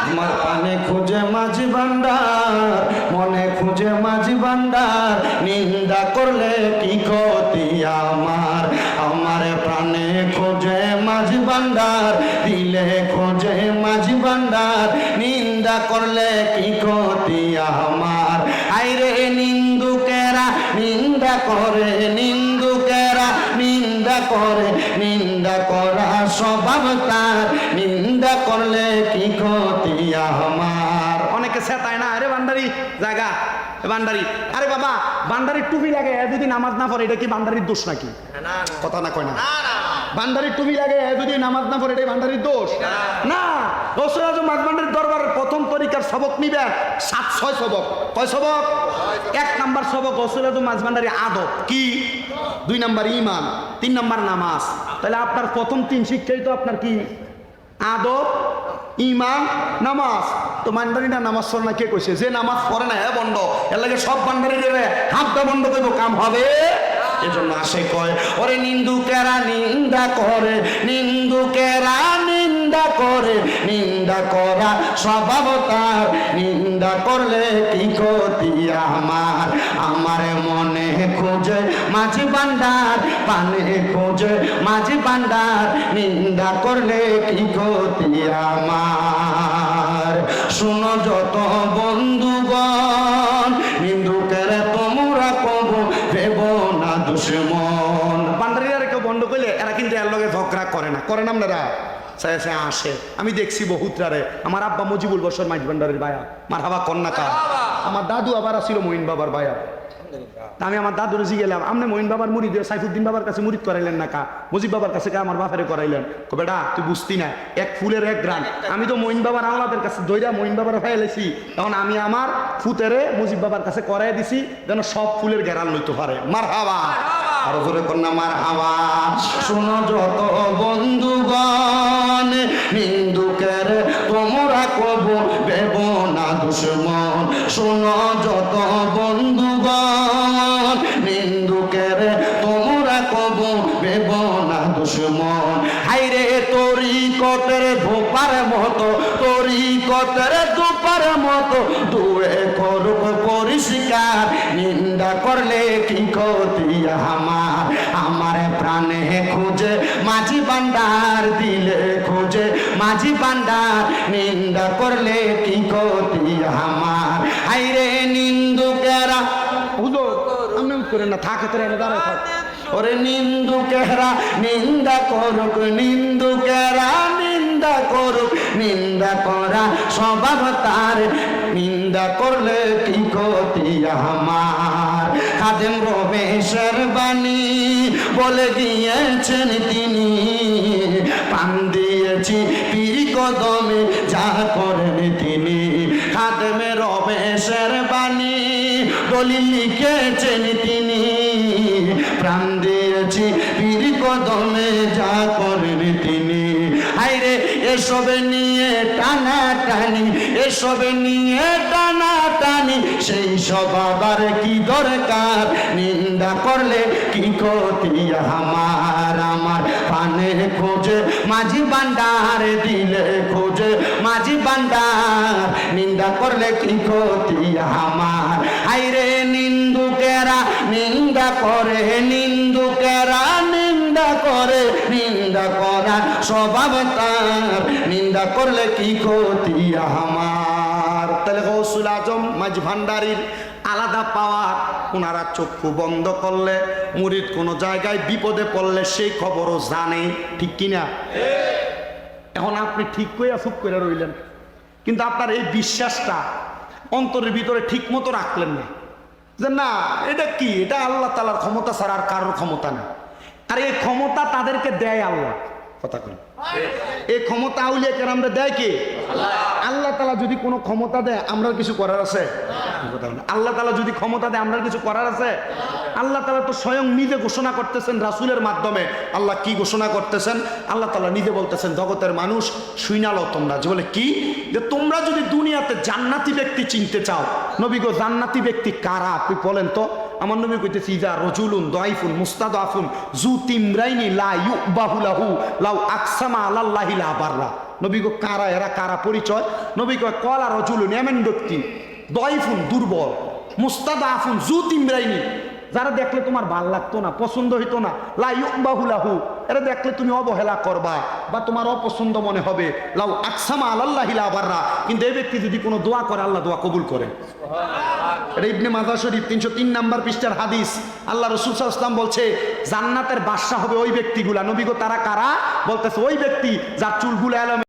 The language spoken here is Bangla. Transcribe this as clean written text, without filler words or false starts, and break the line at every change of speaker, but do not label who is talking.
আমার পানে খুঁজে মাঝি ভান্ডার, মনে খুঁজে মাঝি ভান্ডার, নিন্দা করলে কি ক্ষতি আমার। আমার প্রাণে খোঁজে মাঝি ভান্ডার, দিলে খোঁজে মাঝি ভান্ডার, নিন্দা করলে কি ক্ষতি আমার। আইরে নিন্দুকেরা নিন্দা করে, নিন্দুকেরা নিন্দা করে, নিন্দা করা স্বভাব তার, নিন্দা করলে কি ক্ষতি আমার। অনেকে সেটায় না, আরে বান্দারি জায়গা বান্দারি, আরে বাবা বান্দারির টুপি লাগে যদি নামাজ না পড়ে এটা কি বান্দারির দোষ নাকি? কথা না কয় না, বান্দারির টুপি লাগে যদি নামাজ না পড়ে এটাই বান্দারির দোষ না। রসুল আজম মাঝবান্ডারির দরবারের প্রথম তরিকার সবক নিবে 7-6 সবক। কয় সবক? 1 নাম্বার সবক রসুল আজম মাঝবান্ডারি আদব কি, 2 নাম্বার ঈমান, 3 নাম্বার নামাজ। তাহলে আপনার প্রথম 3 শিক্ষাই তো আপনার কি? আদব, ঈমান, নামাজ। তো মানদারিনা নামাজ পড়ে না কে কইছে? যে নামাজ পড়ে না হ্যাঁ বন্ধ, এর লাগে সব বান্দারি দেবে হাতটা বন্ধ করবো, কাম হবে। এজন্য আসে কয় ওরে নিন্দুকেরা নিন্দা করে, নিন্দুকেরা নিন্দা করে, নিন্দা করা স্বভাব তার, নিন্দা করলে কি ক্ষতি আমার। আমার মনে খোঁজে মাঝি ভান্ডার, পানে খোঁজে মাঝি ভান্ডার, নিন্দা করলে কি ক্ষতি আমার। শুনো যত বন্ধুগণ, নিন্দুকেরা তোমরা কব ভেব না দুশ্মন। বান্দারিরা কেউ বন্ধ করলে এরা কিন্তু এর লগে ঝগড়া করে না, করেন আপনারা? সে আসে, আমি দেখছি বহুতরারে। আমার আব্বা মুজিবুল বসর মাইজ ভান্ডারের বায়া, মার হাবা কন্যাকা। আমার দাদু আবার আসছিল মঈন বাবার বায়া। আমি আমার দাদুর জি গেলাম, আপনি মঈন বাবার মুরিদ সাইফুদ্দিন বাবার কাছে মুরিদ করাইলেন না কা? মুজিব বাবার কাছে কা আমার বাপেরে করাইলেন? বেটা তুই বুঝতি না, এক ফুলের এক গ্রান। আমি তো মঈন বাবার আল্লাদের কাছে দইরা মঈন বাবার ফেলেছি, তখন আমি আমার ফুতেরে মুজিব বাবার কাছে করাই দিছি যেন সব ফুলের গেরাল লইতে পারে। মার হাবা, আরো জোরে কন্যা মার হাওয়া। শুনো যত বন্ধুগণ, নিন্দুকের তোমরা কব ভেব না দুশ্মন। শুনো যত বন্ধুগণ, নিন্দুকের তোমরা কব ভেব না দুশ্মন। হাইরে তরিকতের ধোপার মতো, তরিকতের ধোপার মতো, দুয়ে করুক পরিষ্কার, নিন্দা করলে কি ক্ষতি আমার। আমার প্রাণে খোঁজে মাঝি ভান্ডার, দিলে খোঁজে মাঝি ভান্ডার, নিন্দা করলে কি ক্ষতি আমার। আইরে নিন্দুকেরা বুঝো আমি করে না থাকে তোর এনে দাঁড়ায় থাক। ওরে নিন্দুকেরা নিন্দা করুক, নিন্দুকেরা নিন্দা করুক, নিন্দা করা স্বভাব তার, নিন্দা করলে কি ক্ষতি আমার। খাদেম রমেশের বাণী বলে দিয়েছেন তিনি, পান দিয়েছি পীর কদমে যা করেন তিনি। খাদেম রমেশের বাণী দলিল লিখেছেন তিনি, প্রাণ দিয়েছি পীর কদমে যা করেন তিনি। হাইরে এসবে নিয়ে টানা টানি, এসবে নিয়ে টানা টানি, সেই সব আবার কি দরকার। নিন্দা করলে কি ক্ষতি আমার। আমার পানে খোঁজে মাঝি ভান্ডার, দিলে খোঁজে মাঝি ভান্ডার, নিন্দা করলে কি ক্ষতি আমার। হাইরে নিন্দুকেরা নিন্দা করে, নিন্দুকেরা নিন্দা করে, নিন্দা করা স্বভাব তার, নিন্দা করলে কি ক্ষতি আমার। তাহলে গৌসুল আজম মাঝ ভান্ডারির আলাদা পাওয়ার, ওনারা চক্ষু বন্ধ করলে মুরিদ কোনো জায়গায় বিপদে পড়লে সেই খবরও জানে, ঠিক কিনা? এখন আপনি ঠিক কইয়া চুপ করে রইলেন, কিন্তু আপনার এই বিশ্বাসটা অন্তরের ভিতরে ঠিক মতো রাখলেন না, যে না এটা কি, এটা আল্লাহ তাআলার ক্ষমতা ছাড়া আর কারোর ক্ষমতা না। আর এই ক্ষমতা তাদেরকে দেয় আল্লাহ। কথা কই, এই ক্ষমতা আউলিয়া কেরামরা দেয় কে? আল্লাহ তাআলা যদি কোনো ক্ষমতা দেয় আমরা কিছু করার আছে? আল্লাহ তাআলা যদি ক্ষমতা দেয় আমরা কিছু করার আছে? আল্লাহ তাআলা তো স্বয়ং নিজে ঘোষণা করতেছেন রাসূলের মাধ্যমে। আল্লাহ কি ঘোষণা করতেছেন? আল্লাহ তাআলা নিজে বলতেছেন, জগতের মানুষ শুইনালো তোমরা, যে বলে কি, যে তোমরা যদি দুনিয়াতে জান্নাতি ব্যক্তি চিনতে চাও, নবী গো জান্নাতি ব্যক্তি কারা আপনি বলেন তো? আমার নবী কইতেছি, ইজা রাজুলুন দাইফুন মুস্তাদাফুন জু তিমরাইনি লা ইউবাহু লাহু লাউ আকসামা আলাল্লাহি লা বাররা। নবী গো কারা এরা, কারা পরিচয়? নবী কয় কলা রজুলুন, এমন ব্যক্তি দয়ফুন দুর্বল, মুস্তাদাফুন জু তিমরাইনি, যারা দেখলে তোমার ভাল লাগতো না, পছন্দ হইতো না, লা ইউবাহুলাহু, এরা দেখলে তুমি অবহেলা করবা বা তোমার অপছন্দ মনে হবে, লাউ আকসামা আলাল্লাহি লা বাররা, কিন্তু এই ব্যক্তি যদি কোনো দোয়া করে আল্লাহ দোয়া কবুল করে। এটা ইবনে মাজাহ শরীফ 303 নাম্বার পৃষ্ঠার হাদিস। আল্লাহ রাসূল সাল্লাল্লাহু আলাইহি ওয়াসাল্লাম বলছে জান্নাতের বাদশা হবে ওই ব্যক্তিগুলা। নবী গো তারা কারা? বলতেছে ওই ব্যক্তি যার চুলগুলো